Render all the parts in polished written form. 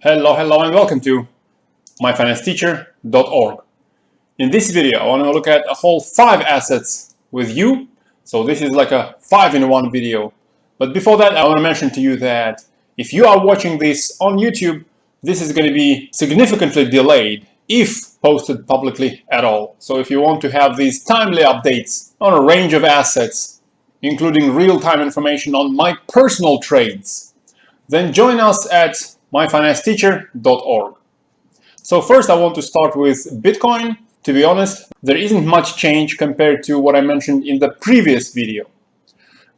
Hello, and welcome to myfinanceteacher.org. In this video, I want to look at a whole 5 assets with you. So this is like a 5-in-1 video. But before that, I want to mention to you that if you are watching this on YouTube, this is going to be significantly delayed if posted publicly at all. So if you want to have these timely updates on a range of assets, including real-time information on my personal trades, then join us at myfinanceteacher.org. So first I want to start with Bitcoin. To be honest, there isn't much change compared to what I mentioned in the previous video.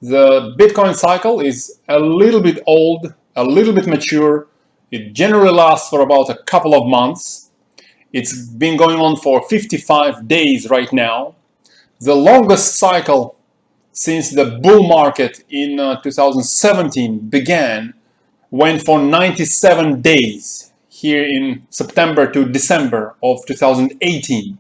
The Bitcoin cycle is a little bit old, a little bit mature. It generally lasts for about a couple of months. It's been going on for 55 days right now. The longest cycle since the bull market in 2017 began went for 97 days here in September to December of 2018.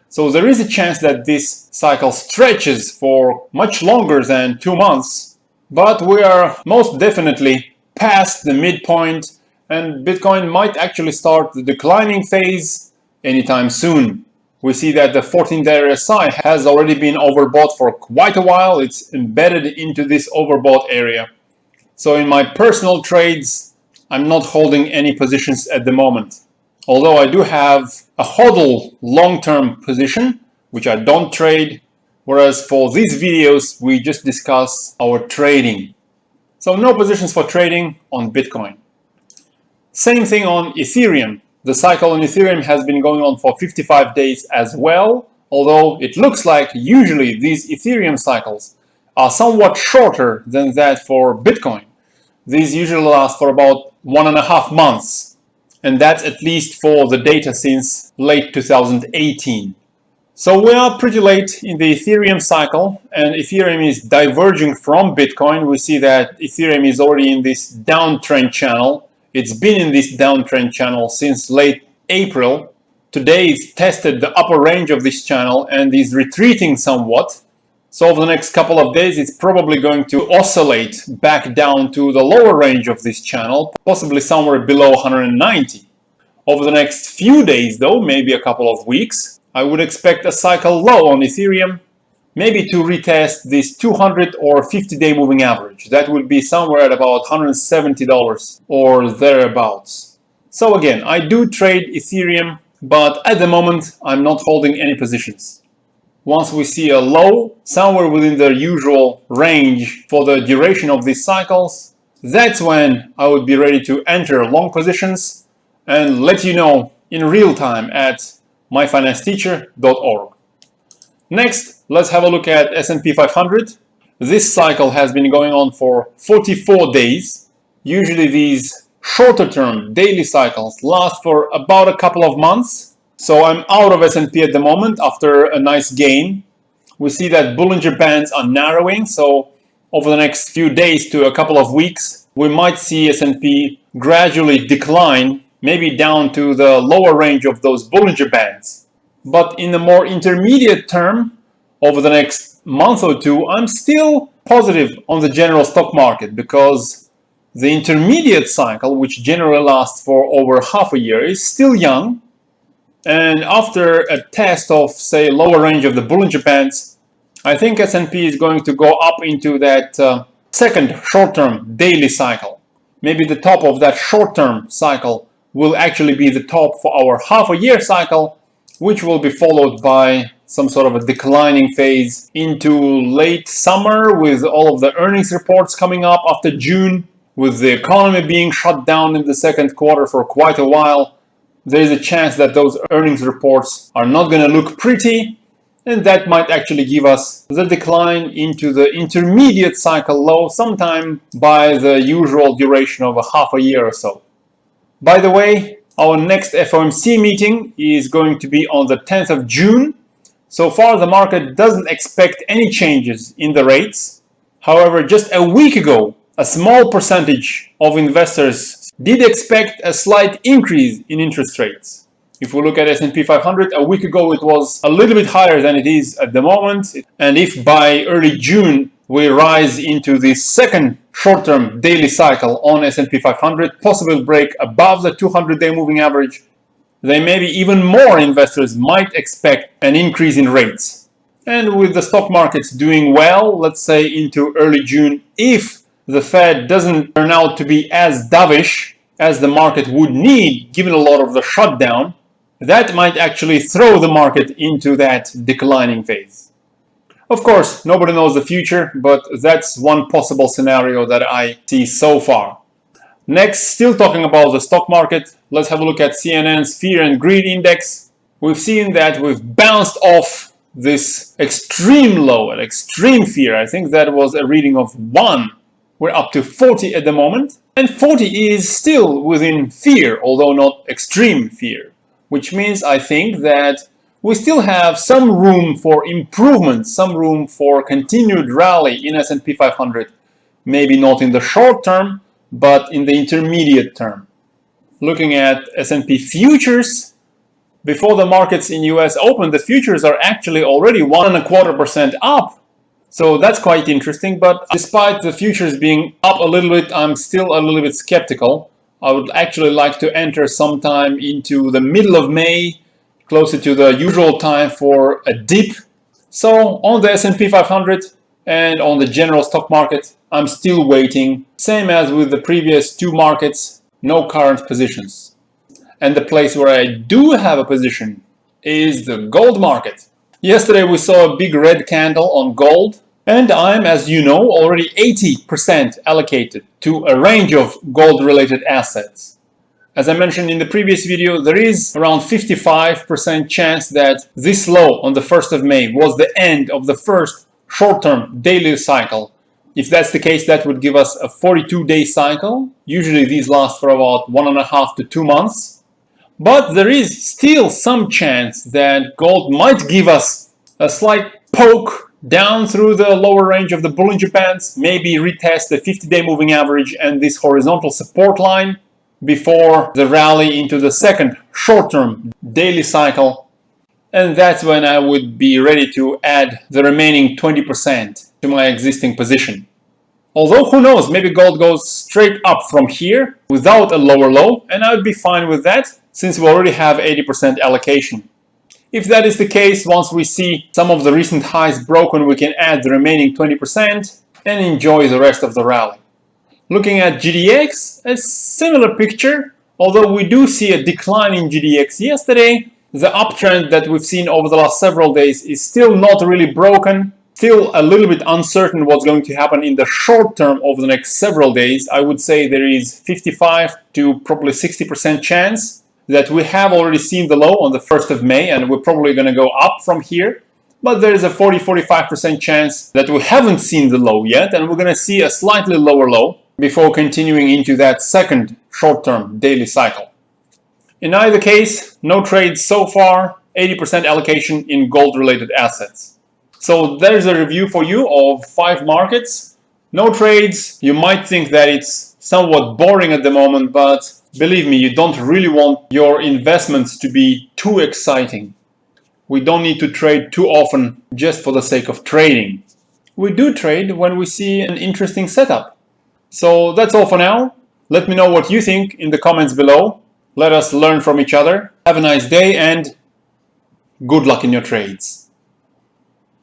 So there is a chance that this cycle stretches for much longer than 2 months, but we are most definitely past the midpoint and Bitcoin might actually start the declining phase anytime soon. We see that the 14-day RSI has already been overbought for quite a while. It's embedded into this overbought area. So in my personal trades, I'm not holding any positions at the moment. Although I do have a HODL long-term position, which I don't trade, whereas for these videos, we just discuss our trading. So no positions for trading on Bitcoin. Same thing on Ethereum. The cycle on Ethereum has been going on for 55 days as well, although it looks like usually these Ethereum cycles are somewhat shorter than that for Bitcoin. These usually last for about 1.5 months, and that's at least for the data since late 2018. So we are pretty late in the Ethereum cycle, and Ethereum is diverging from Bitcoin. We see that Ethereum is already in this downtrend channel. It's been in this downtrend channel since late April. Today it's tested the upper range of this channel and is retreating somewhat. So over the next couple of days, it's probably going to oscillate back down to the lower range of this channel, possibly somewhere below 190. Over the next few days, though, maybe a couple of weeks, I would expect a cycle low on Ethereum, maybe to retest this 200 or 50-day moving average. That would be somewhere at about $170 or thereabouts. So again, I do trade Ethereum, but at the moment, I'm not holding any positions. Once we see a low, somewhere within the usual range for the duration of these cycles, that's when I would be ready to enter long positions and let you know in real time at myfinanceteacher.org. Next, let's have a look at S&P 500. This cycle has been going on for 44 days. Usually these shorter term daily cycles last for about a couple of months. So I'm out of S&P at the moment after a nice gain. We see that Bollinger Bands are narrowing, so over the next few days to a couple of weeks, we might see S&P gradually decline, maybe down to the lower range of those Bollinger Bands. But in the more intermediate term, over the next month or two, I'm still positive on the general stock market because the intermediate cycle, which generally lasts for over half a year, is still young. And after a test of, say, lower range of the Bollinger Bands, I think S&P is going to go up into that second short-term daily cycle. Maybe the top of that short-term cycle will actually be the top for our half-a-year cycle, which will be followed by some sort of a declining phase into late summer with all of the earnings reports coming up after June, with the economy being shut down in the second quarter for quite a while. There is a chance that those earnings reports are not going to look pretty, and that might actually give us the decline into the intermediate cycle low sometime by the usual duration of a half a year or so. By the way, our next FOMC meeting is going to be on the 10th of June. So far, the market doesn't expect any changes in the rates. However, just a week ago, a small percentage of investors did expect a slight increase in interest rates. If we look at S&P 500, a week ago it was a little bit higher than it is at the moment. And if by early June we rise into the second short-term daily cycle on S&P 500, possible break above the 200-day moving average, then maybe even more investors might expect an increase in rates. And with the stock markets doing well, let's say into early June, if the Fed doesn't turn out to be as dovish as the market would need, given a lot of the shutdown, that might actually throw the market into that declining phase. Of course, nobody knows the future, but that's one possible scenario that I see so far. Next, still talking about the stock market, let's have a look at CNN's Fear and Greed Index. We've seen that we've bounced off this extreme low, an extreme fear. I think that was a reading of 1. We're up to 40 at the moment, and 40 is still within fear, although not extreme fear, which means I think that we still have some room for improvement, some room for continued rally in S&P 500, maybe not in the short term, but in the intermediate term. Looking at S&P futures, before the markets in US open, the futures are actually already 1.25% up. So that's quite interesting, but despite the futures being up a little bit, I'm still a little bit skeptical. I would actually like to enter sometime into the middle of May, closer to the usual time for a dip. So on the S&P 500 and on the general stock market, I'm still waiting. Same as with the previous two markets, no current positions. And the place where I do have a position is the gold market. Yesterday we saw a big red candle on gold, and I'm, as you know, already 80% allocated to a range of gold-related assets. As I mentioned in the previous video, there is around 55% chance that this low on the 1st of May was the end of the first short-term daily cycle. If that's the case, that would give us a 42-day cycle. Usually these last for about 1.5 to 2 months. But there is still some chance that gold might give us a slight poke down through the lower range of the Bollinger Bands, maybe retest the 50-day moving average and this horizontal support line before the rally into the second short-term daily cycle. And that's when I would be ready to add the remaining 20% to my existing position. Although who knows, maybe gold goes straight up from here without a lower low, and I would be fine with that since we already have 80% allocation. If that is the case, once we see some of the recent highs broken, we can add the remaining 20% and enjoy the rest of the rally. Looking at GDX, a similar picture, although we do see a decline in GDX yesterday. The uptrend that we've seen over the last several days is still not really broken. Still a little bit uncertain what's going to happen in the short term over the next several days. I would say there is 55 to probably 60% chance that we have already seen the low on the 1st of May and we're probably going to go up from here. But there is a 40-45% chance that we haven't seen the low yet and we're going to see a slightly lower low before continuing into that second short-term daily cycle. In either case, no trades so far, 80% allocation in gold-related assets. So there's a review for you of 5 markets. No trades. You might think that it's somewhat boring at the moment, but believe me, you don't really want your investments to be too exciting. We don't need to trade too often just for the sake of trading. We do trade when we see an interesting setup. So that's all for now. Let me know what you think in the comments below. Let us learn from each other. Have a nice day and good luck in your trades.